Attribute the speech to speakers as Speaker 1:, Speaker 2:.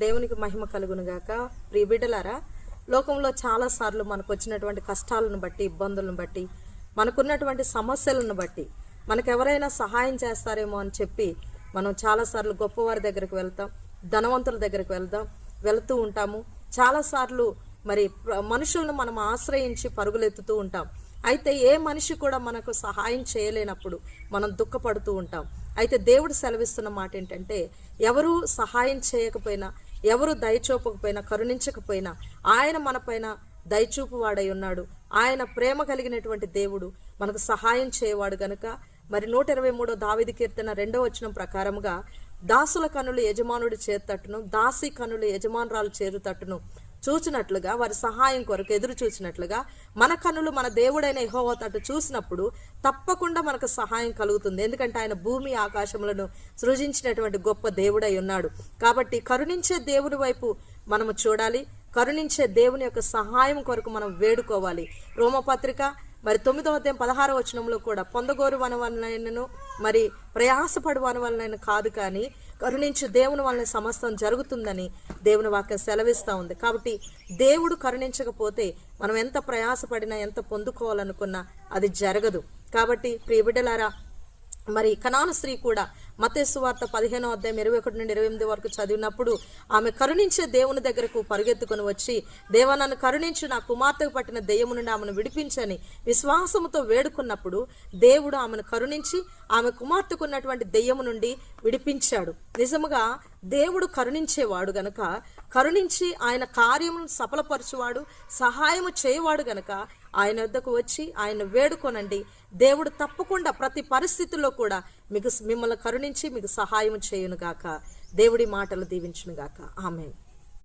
Speaker 1: దేవునికి మహిమ కలుగును గాక. ప్రియ బిడ్డలారా, లోకంలో చాలాసార్లు మనకు వచ్చినటువంటి కష్టాలను బట్టి, ఇబ్బందులను బట్టి, మనకున్నటువంటి సమస్యలను బట్టి మనకెవరైనా సహాయం చేస్తారేమో అని చెప్పి మనం చాలాసార్లు గొప్పవారి దగ్గరికి వెళ్తాం, ధనవంతుల దగ్గరికి వెళ్తూ ఉంటాము. చాలాసార్లు మరి మనుషులను మనం ఆశ్రయించి పరుగులెత్తుతూ ఉంటాం. అయితే ఏ మనిషి కూడా మనకు సహాయం చేయలేనప్పుడు మనం దుఃఖపడుతూ ఉంటాం. అయితే దేవుడు సెలవిస్తున్న మాట ఏంటంటే, ఎవరు సహాయం చేయకపోయినా, ఎవరు దయచూపకపోయినా, కరుణించకపోయినా ఆయన మనపైన దయచూపు వాడై ఉన్నాడు. ఆయన ప్రేమ కలిగినటువంటి దేవుడు, మనకు సహాయం చేయవాడు గనుక మరి 123 దావీదు కీర్తన 2వ వచనం ప్రకారముగా, దాసుల కనులు యజమానుడి చేరుతట్టును, దాసి కనులు యజమానురాలు చేరుతట్టును చూచినట్లుగా, వారి సహాయం కొరకు ఎదురు చూసినట్లుగా మన కన్నులు మన దేవుడైన యెహోవా తట్టు చూసినప్పుడు తప్పకుండా మనకు సహాయం కలుగుతుంది. ఎందుకంటే ఆయన భూమి ఆకాశములను సృజించినటువంటి గొప్ప దేవుడై ఉన్నాడు. కాబట్టి కరుణించే దేవుని వైపు మనము చూడాలి. కరుణించే దేవుని యొక్క సహాయం కొరకు మనం వేడుకోవాలి. రోమపత్రిక మరి 9వ అధ్యాయం 16వ వచనంలో కూడా, పొందగోరు వన వలనైనను మరి ప్రయాసపడు వన వలనైనా కాదు, కానీ కరుణించు దేవుని వలన సమస్తం జరుగుతుందని దేవుని వాక్యం సెలవిస్తూ ఉంది. కాబట్టి దేవుడు కరుణించకపోతే మనం ఎంత ప్రయాసపడినా, ఎంత పొందుకోవాలనుకున్నా అది జరగదు. కాబట్టి ప్రియ బిడ్డలారా, మరి కనాను స్త్రీ కూడా మత్తయి సువార్త 15వ అధ్యాయం 21 నుండి 28 వరకు చదివినప్పుడు ఆమె కరుణించే దేవుని దగ్గరకు పరుగెత్తుకొని వచ్చి, దేవా నన్ను కరుణించు, నా కుమార్తెకు పట్టిన దెయ్యము నుండి ఆమెను విడిపించని విశ్వాసముతో వేడుకున్నప్పుడు దేవుడు ఆమెను కరుణించి ఆమె కుమార్తెకున్నటువంటి దెయ్యము నుండి విడిపించాడు. నిజముగా దేవుడు కరుణించేవాడు గనుక, కరుణించి ఆయన కార్యమును సఫలపరచువాడు, సహాయము చేయవాడు గనుక ఆయన వద్దకు వచ్చి ఆయన వేడుకొనండి. దేవుడు తప్పకుండా ప్రతి పరిస్థితుల్లో కూడా మిమ్మల్ని కరుణించి మీకు సహాయం చేయును గాక. దేవుడి మాటలు దీవించును గాక. ఆమేన్.